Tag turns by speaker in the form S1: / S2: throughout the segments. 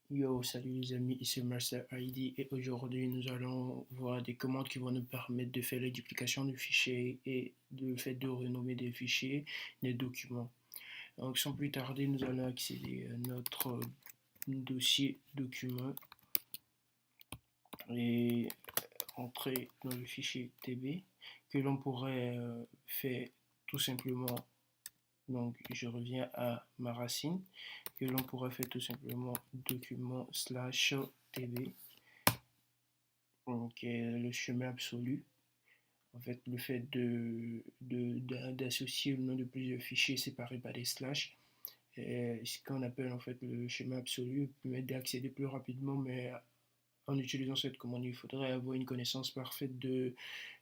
S1: Yo, salut les amis, ici Master ID et aujourd'hui nous allons voir des commandes qui vont nous permettre de faire la duplication de fichiers et le fait de renommer des fichiers, des documents. Donc sans plus tarder, nous allons accéder à notre dossier document et entrer dans le fichier TB que l'on pourrait faire tout simplement. Donc je reviens à ma racine que l'on pourrait faire tout simplement document slash tb. Donc le chemin absolu. En fait, le fait d'associer le nom de plusieurs fichiers séparés par des slash, ce qu'on appelle en fait le schéma absolu, permet d'accéder plus rapidement, mais en utilisant cette commande, il faudrait avoir une connaissance parfaite de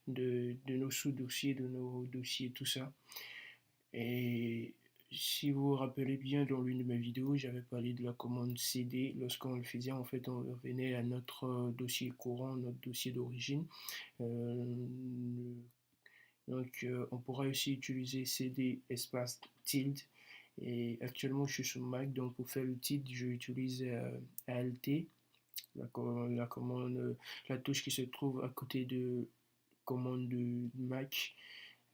S1: nos sous-dossiers, de nos dossiers, tout ça. Et si vous vous rappelez bien, dans l'une de mes vidéos, j'avais parlé de la commande CD. Lorsqu'on le faisait, en fait, on revenait à notre dossier courant, notre dossier d'origine. Euh, on pourra aussi utiliser CD espace tilde. Et actuellement, je suis sur Mac, donc pour faire le tilde, je utilise ALT, la commande, la touche qui se trouve à côté de commande de Mac.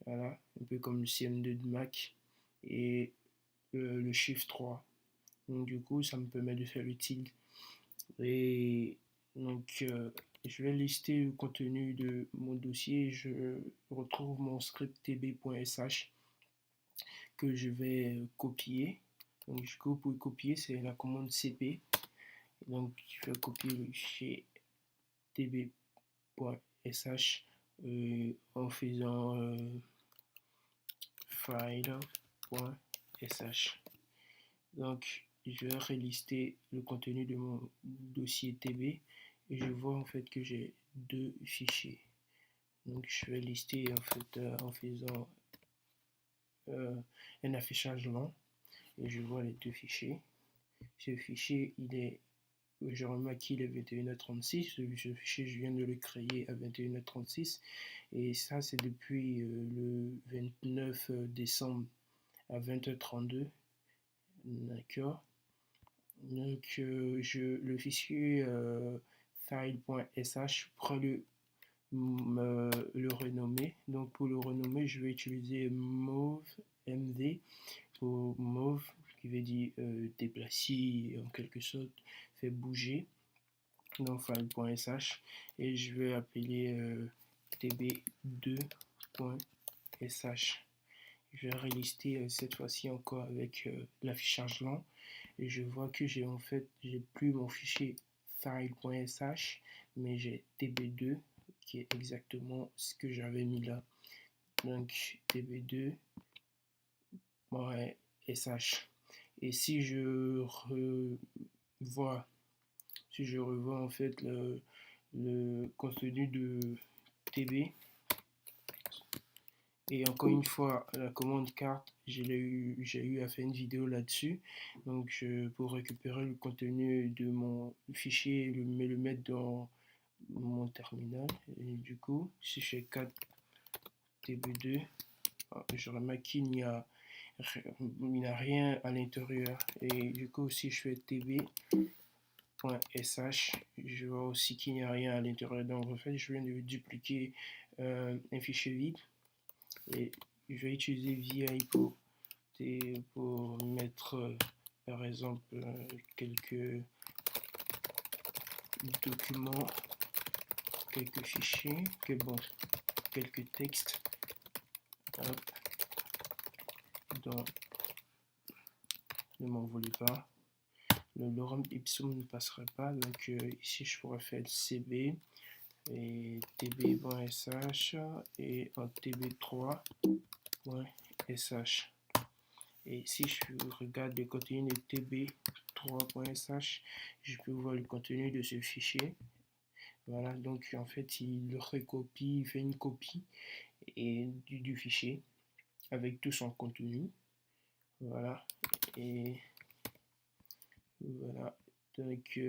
S1: Voilà, un peu comme le CM2 de Mac. Et le chiffre 3. Donc du coup, ça me permet de faire le tilde. Et donc, je vais lister le contenu de mon dossier. Je retrouve mon script tb.sh que je vais copier. Donc, du coup, pour copier, c'est la commande cp. Donc, je vais copier le fichier tb.sh en faisant file.sh. Donc, je vais relister le contenu de mon dossier TB et je vois en fait que j'ai deux fichiers. Donc, je vais lister en fait en faisant un affichage lent et je vois les deux fichiers. Ce fichier, je remarque qu'il est 21h36. Ce fichier, je viens de le créer à 21h36 et ça, c'est depuis le 29 décembre à 20h32. D'accord. Donc, le fichier file.sh pourra le renommer. Donc, pour le renommer, je vais utiliser move mv pour move, qui veut dire déplacer, en quelque sorte, faire bouger. Donc, file.sh et je vais appeler tb2.sh. Je vais relister cette fois-ci encore avec l'affichage lent et je vois que j'ai plus mon fichier file.sh mais j'ai tb2 qui est exactement ce que j'avais mis là. Donc tb2.sh. Et si je revois en fait le contenu de tb. Et encore une fois, la commande carte, j'ai eu à faire une vidéo là-dessus. Donc, pour récupérer le contenu de mon fichier et le mettre dans mon terminal. Et du coup, si je fais 4 tb2, je remarque qu'il n'y a rien à l'intérieur. Et du coup, si je fais tb.sh, je vois aussi qu'il n'y a rien à l'intérieur. Donc, en fait, je viens de dupliquer un fichier vide. Et je vais utiliser VI pour mettre par exemple quelques documents, quelques fichiers, quelques textes. Hop, ne m'en voulez pas. Le lorem ipsum ne passerait pas, donc ici je pourrais faire cb et tb.sh et en tb3.sh. Et si je regarde le contenu de tb3.sh, je peux voir le contenu de ce fichier. Voilà, donc en fait, il recopie, il fait une copie du fichier avec tout son contenu. Voilà, et voilà, donc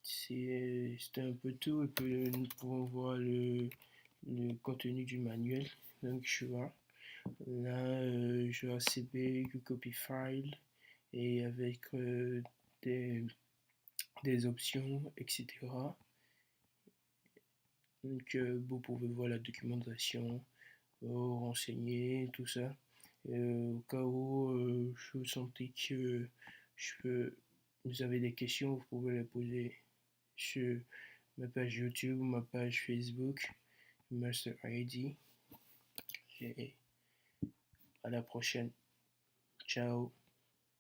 S1: c'est un peu tout. Et puis, nous pouvons voir le contenu du manuel. Donc je vois. Là, je vais cb copy file et avec des des options, etc. Donc, vous pouvez voir la documentation, renseigner, tout ça. Au cas où je sentais que je peux, vous avez des questions, vous pouvez les poser sur ma page YouTube, ma page Facebook, Master ID. Et à la prochaine. Ciao.